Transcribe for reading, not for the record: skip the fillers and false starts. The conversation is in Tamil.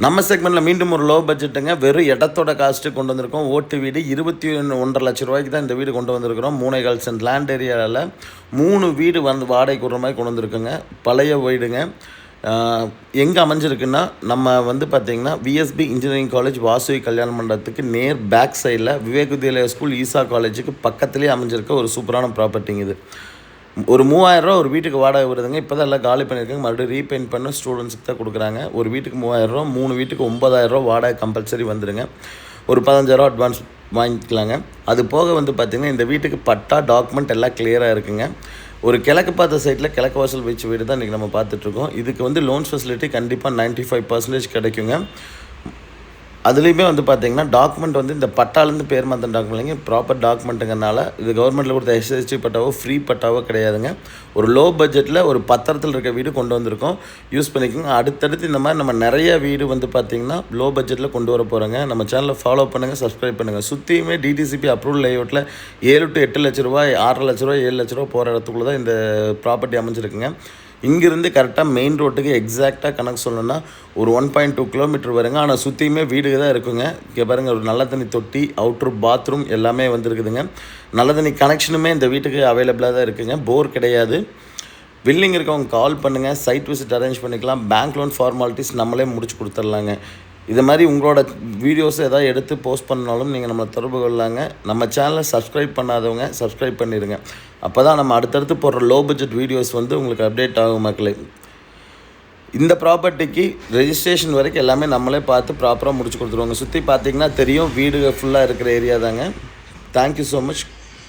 நம்ம செக்மெண்ட்டில் மீண்டும் ஒரு லோ பட்ஜெட்டுங்க. வெறும் இடத்தோட காஸ்ட்டு கொண்டு வந்திருக்கோம். ஓட்டு வீடு 21.5 லட்ச ரூபாய்க்கு தான் இந்த வீடு கொண்டு வந்திருக்கிறோம். 3.25 சென்ட் லேண்ட் ஏரியாவில் 3 வீடு வந்து வாடகைக்கு விடுற மாதிரி கொண்டு வந்திருக்குங்க. பழைய வீடுங்க. எங்கே அமைஞ்சிருக்குன்னா நம்ம வந்து பார்த்திங்கன்னா விஎஸ்பி இன்ஜினியரிங் காலேஜ் வாசுவி கல்யாண மண்டபத்துக்கு நேர் பேக் சைடில் விவேக் வித்யாலயா ஸ்கூல் ஈசா காலேஜுக்கு பக்கத்துலேயே அமைஞ்சிருக்க ஒரு சூப்பரான ப்ராப்பர்ட்டிங்க இது. ஒரு 3000 ஒரு வீட்டுக்கு வாடகை வருதுங்க. இப்போ தான் எல்லாம் காலி பண்ணியிருக்காங்க. மறுபடியும் ரீபெயிண்ட் பண்ண ஸ்டூடெண்ட்ஸுக்கு தான் கொடுக்குறாங்க. ஒரு வீட்டுக்கு 3000, 3 வீட்டுக்கு 9000 வாடகை கம்பல்சரி வந்துடுங்க. ஒரு 15,000 அட்வான்ஸ் வாங்கிக்கலாங்க. அது போக வந்து பார்த்திங்கன்னா இந்த வீட்டுக்கு பட்டா டாக்குமெண்ட் எல்லாம் கிளியராக இருக்குங்க. ஒரு கிழக்கு பார்த்த சைட்டில் கிழக்கு வாசல் வச்சு வீடு தான் இன்றைக்கி நம்ம பார்த்துட்ருக்கோம். இதுக்கு வந்து லோன்ஸ் ஃபெசிலிட்டி கண்டிப்பாக 95% கிடைக்குங்க. அதுலேயுமே வந்து பார்த்திங்கன்னா டாக்குமெண்ட் வந்து இந்த பட்டாலேருந்து பேர் மாற்ற டாக்குமெண்ட் இல்லைங்க, ப்ராப்பர் டாக்குமெண்ட்டுங்கிறனால இது கவர்மெண்ட்டில் கொடுத்த எஸ்எஸ்சி பட்டாவோ ஃப்ரீ பட்டாவோ கிடையாதுங்க. ஒரு லோ பட்ஜெட்டில் ஒரு பத்திரத்தில் இருக்க வீடு கொண்டு வந்திருக்கோம். யூஸ் பண்ணிக்கோங்க. அடுத்தடுத்து இந்த மாதிரி நம்ம நிறைய வீடு வந்து பார்த்திங்கன்னா லோ பட்ஜெட்டில் கொண்டு வர போகிறோங்க. நம்ம சேனலில் ஃபாலோ பண்ணுங்கள், சப்ஸ்கிரைப் பண்ணுங்கள். சுற்றியுமே டிடிசிபி அப்ரூவல் லேஅவுட்டில் 7 to 8 லட்ச ரூபா, 6 லட்ச ரூபா, 7 லட்ச ரூபா போகிற இடத்துக்குள்ளே தான் இந்த ப்ராப்பர்ட்டி அமைஞ்சிருக்குங்க. இங்கேருந்து கரெக்டாக மெயின் ரோட்டுக்கு எக்ஸாக்டாக கணக்கு சொல்லணும்னா ஒரு 1.2 கிலோமீட்டர் வருங்க. ஆனால் சுற்றியுமே வீடு தான் இருக்குங்க. இங்கே பாருங்கள், ஒரு நல்ல தண்ணி தொட்டி, அவுட்ரு பாத்ரூம் எல்லாமே வந்துருக்குதுங்க. நல்ல தண்ணி கனெக்ஷனுமே இந்த வீட்டுக்கு அவைலபிளாக தான் இருக்குங்க. போர் கிடையாது. வில்லிங் இருக்கவங்க கால் பண்ணுங்கள், சைட் விசிட் அரேஞ்ச் பண்ணிக்கலாம். பேங்க் லோன் ஃபார்மாலிட்டிஸ் நம்மளே முடிச்சு கொடுத்துர்லாங்க. இது மாதிரி உங்களோட வீடியோஸ் எதாவது எடுத்து போஸ்ட் பண்ணாலும் நீங்கள் நம்மளை தொடர்பு கொள்ளாங்க. நம்ம சேனலை சப்ஸ்கிரைப் பண்ணாதவங்க சப்ஸ்கிரைப் பண்ணிடுங்க. அப்போ தான் நம்ம அடுத்தடுத்து போடுற லோ பட்ஜெட் வீடியோஸ் வந்து உங்களுக்கு அப்டேட் ஆகும் மக்களே. இந்த ப்ராப்பர்ட்டிக்கு ரெஜிஸ்ட்ரேஷன் வரைக்கும் எல்லாமே நம்மளே பார்த்து ப்ராப்பராக முடிச்சு கொடுத்துருவாங்க. சுற்றி பார்த்திங்கன்னா தெரியும், வீடு ஃபுல்லாக இருக்கிற ஏரியா தாங்க. Thank you so much.